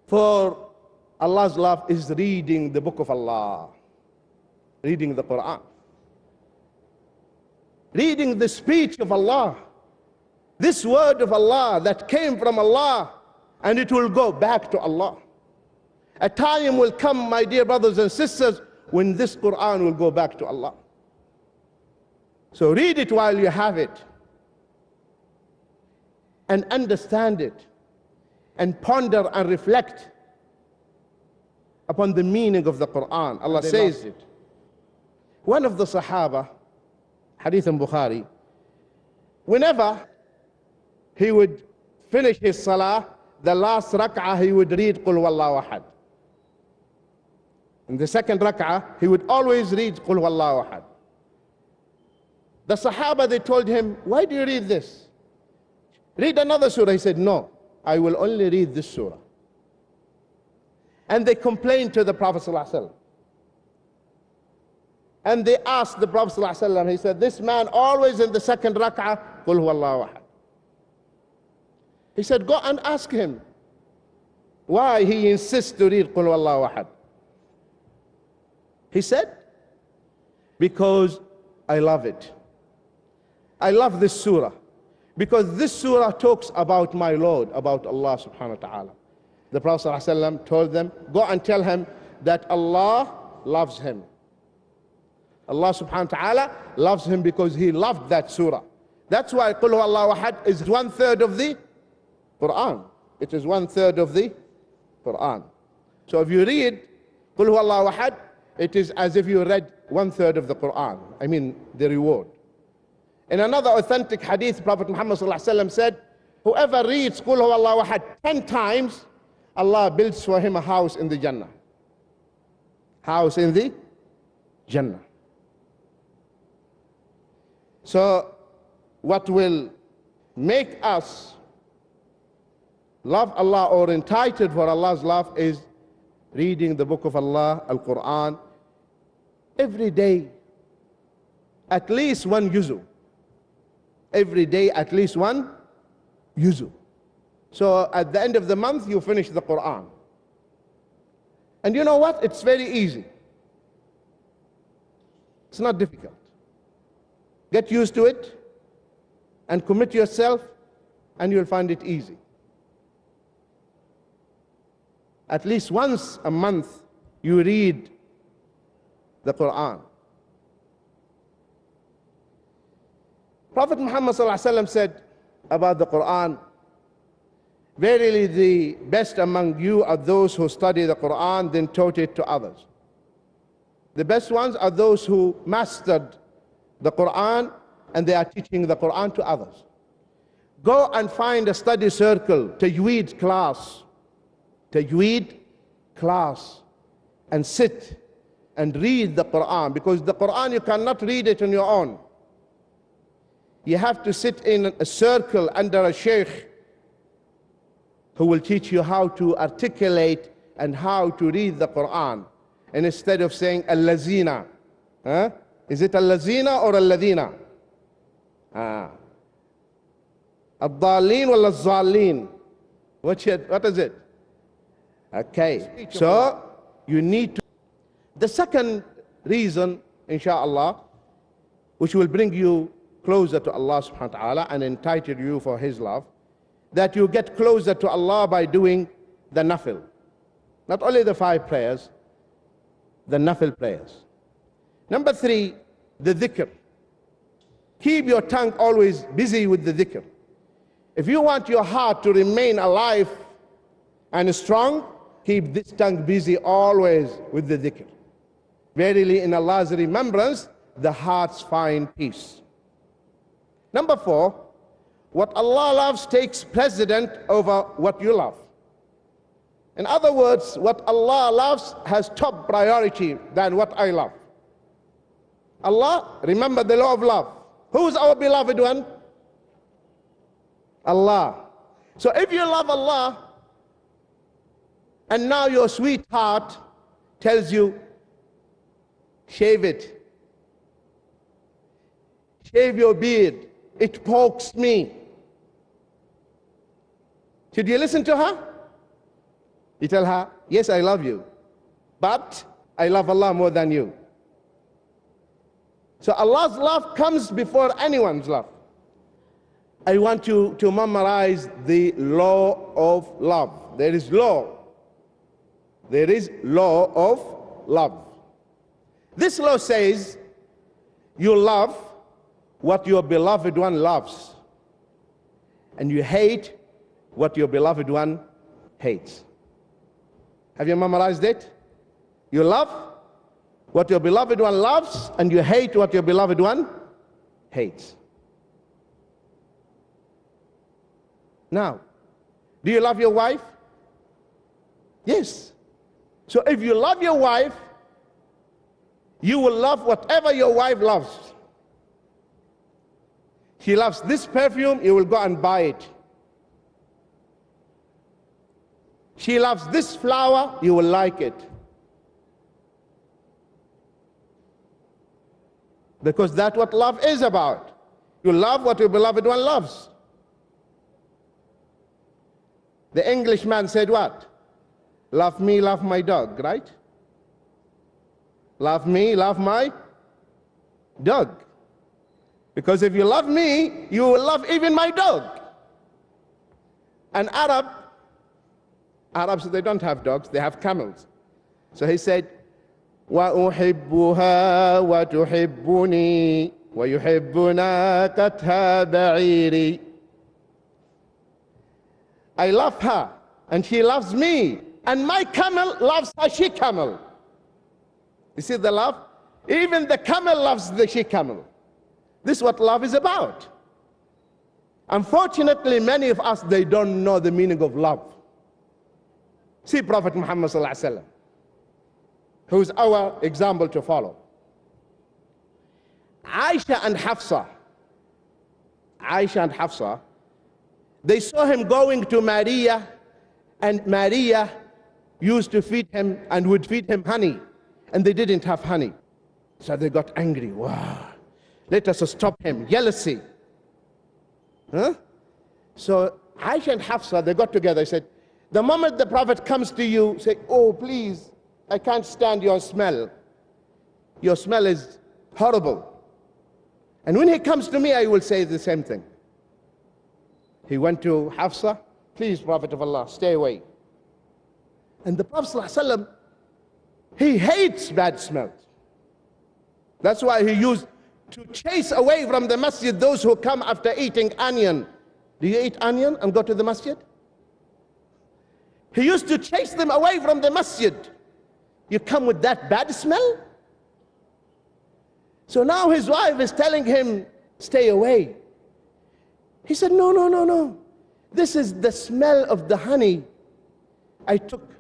for Allah's love is reading the book of Allah, reading the Quran, reading the speech of Allah, this word of Allah that came from Allah, and it will go back to Allah. A time will come, my dear brothers and sisters, when this Quran will go back to Allah. So read it while you have it, and understand it, and ponder and reflect upon the meaning of the Quran. Allah says it. One of the Sahaba, Hadith in Bukhari, whenever he would finish his salah, the last rak'ah he would read Qul Huwallahu Ahad. In the second rak'ah, he would always read Qul Huwallahu Ahad. The Sahaba, they told him, why do you read this? Read another surah. He said, no, I will only read this surah. And they complained to the Prophet ﷺ. And they asked the Prophet ﷺ, he said, this man always in the second rak'ah, Qul Huwallahu Ahad. He said, go and ask him why he insists to read Qul Huwallahu Ahad. He said, because I love it. I love this surah. Because this surah talks about my Lord, about Allah subhanahu wa ta'ala. The Prophet ﷺ told them, go and tell him that Allah loves him. Allah subhanahu wa ta'ala loves him because he loved that surah. That's why Qul Huwallahu Ahad is 1/3 of the Quran. It is 1/3 of the Quran. So if you read Qul Huwallahu Ahad, it is as if you read 1/3 of the Quran. I mean, the reward. In another authentic hadith, Prophet Muhammad ﷺ said, whoever reads Qul Huwallahu Ahad 10 times, Allah builds for him a house in the Jannah. House in the Jannah. So what will make us love Allah or entitled for Allah's love is reading the book of Allah, Al-Quran, every day, at least one juzu. Every day, at least one juzu. So at the end of the month, you finish the Quran. And you know what? It's very easy. It's not difficult. Get used to it and commit yourself, and you'll find it easy. At least once a month, you read the Quran. Prophet Muhammad ﷺ said about the Quran, verily the best among you are those who study the Quran, then taught it to others. The best ones are those who mastered the Quran and they are teaching the Quran to others. Go and find a study circle, tajweed class, and sit and read the Quran, because the Quran you cannot read it on your own. You have to sit in a circle under a Shaykh who will teach you how to articulate and how to read the Quran. And instead of saying al-lazina, is it al-lazina or al-ladina? Ad-dallin or al-zallin? What is it? Okay, so you need to. The second reason, inshallah, which will bring you closer to Allah subhanahu wa ta'ala and entitle you for His love, that you get closer to Allah by doing the nafil. Not only the 5 prayers, the nafil prayers. Number 3, the dhikr. Keep your tongue always busy with the dhikr. If you want your heart to remain alive and strong, keep this tongue busy always with the dhikr. Verily, in Allah's remembrance, the hearts find peace. Number 4, what Allah loves takes precedence over what you love. In other words, what Allah loves has top priority than what I love. Allah, remember the law of love. Who is our beloved one? Allah. So if you love Allah, and now your sweetheart tells you, shave it. Shave your beard. It pokes me. Should you listen to her? You tell her, yes, I love you, but I love Allah more than you. So Allah's love comes before anyone's love. I want you to memorize the law of love. There is law. There is law of love. This law says you love what your beloved one loves, and you hate what your beloved one hates. Have you memorized it? You love what your beloved one loves, and you hate what your beloved one hates. Now, do you love your wife? Yes. So if you love your wife, you will love whatever your wife loves. She loves this perfume, you will go and buy it. She loves this flower, you will like it. Because that's what love is about. You love what your beloved one loves. The Englishman said what? Love me, love my dog, right? Love me, love my dog. Because if you love me, you will love even my dog. An Arabs, they don't have dogs, they have camels. So he said, وَأُحِبُّهَا وَتُحِبُّنِي وَيُحِبُّنَا كَتْهَا بَعِيرِي. I love her, and she loves me, and my camel loves her she-camel. You see the love? Even the camel loves the she-camel. This is what love is about. Unfortunately, many of us, they don't know the meaning of love. See Prophet Muhammad sallallahu alaihi wasallam, who is our example to follow. Aisha and Hafsa, they saw him going to Maria, and Maria used to feed him and would feed him honey, and they didn't have honey. So they got angry. Wow, let us stop him. Jealousy. Huh? So Aisha and Hafsa, they got together. They said, the moment the Prophet comes to you, say, oh, please, I can't stand your smell. Your smell is horrible. And when he comes to me, I will say the same thing. He went to Hafsa, please, Prophet of Allah, stay away. And the Prophet ﷺ, he hates bad smells. That's why he used to chase away from the masjid those who come after eating onion. Do you eat onion and go to the masjid? He used to chase them away from the masjid. You come with that bad smell? So now his wife is telling him, stay away. He said, no, no, no, no. This is the smell of the honey I took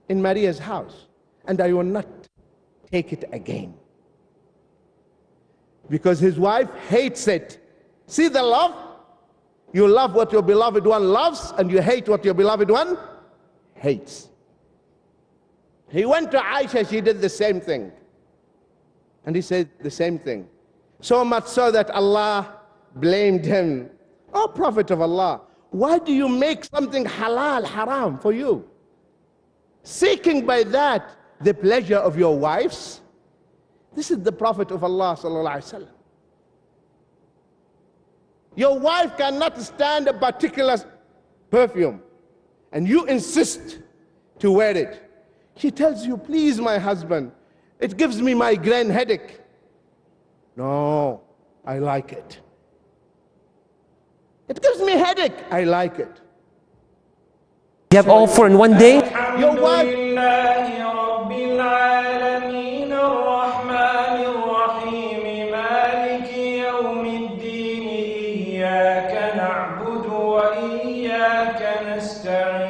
in Maria's house, and I will not take it again. Because his wife hates it. See the love? You love what your beloved one loves, and you hate what your beloved one hates. He went to Aisha, she did the same thing. And he said the same thing. So much so that Allah blamed him. Oh, Prophet of Allah, why do you make something halal haram for you? Seeking by that the pleasure of your wives? This is the Prophet of Allah sallallahu alaihi wasallam. Your wife cannot stand a particular perfume, and you insist to wear it. She tells you, please, my husband, it gives me migraine headache. No, I like it. It gives me headache. I like it. You have all four in one day? Your wife. إياك نعبد وإياك نستعين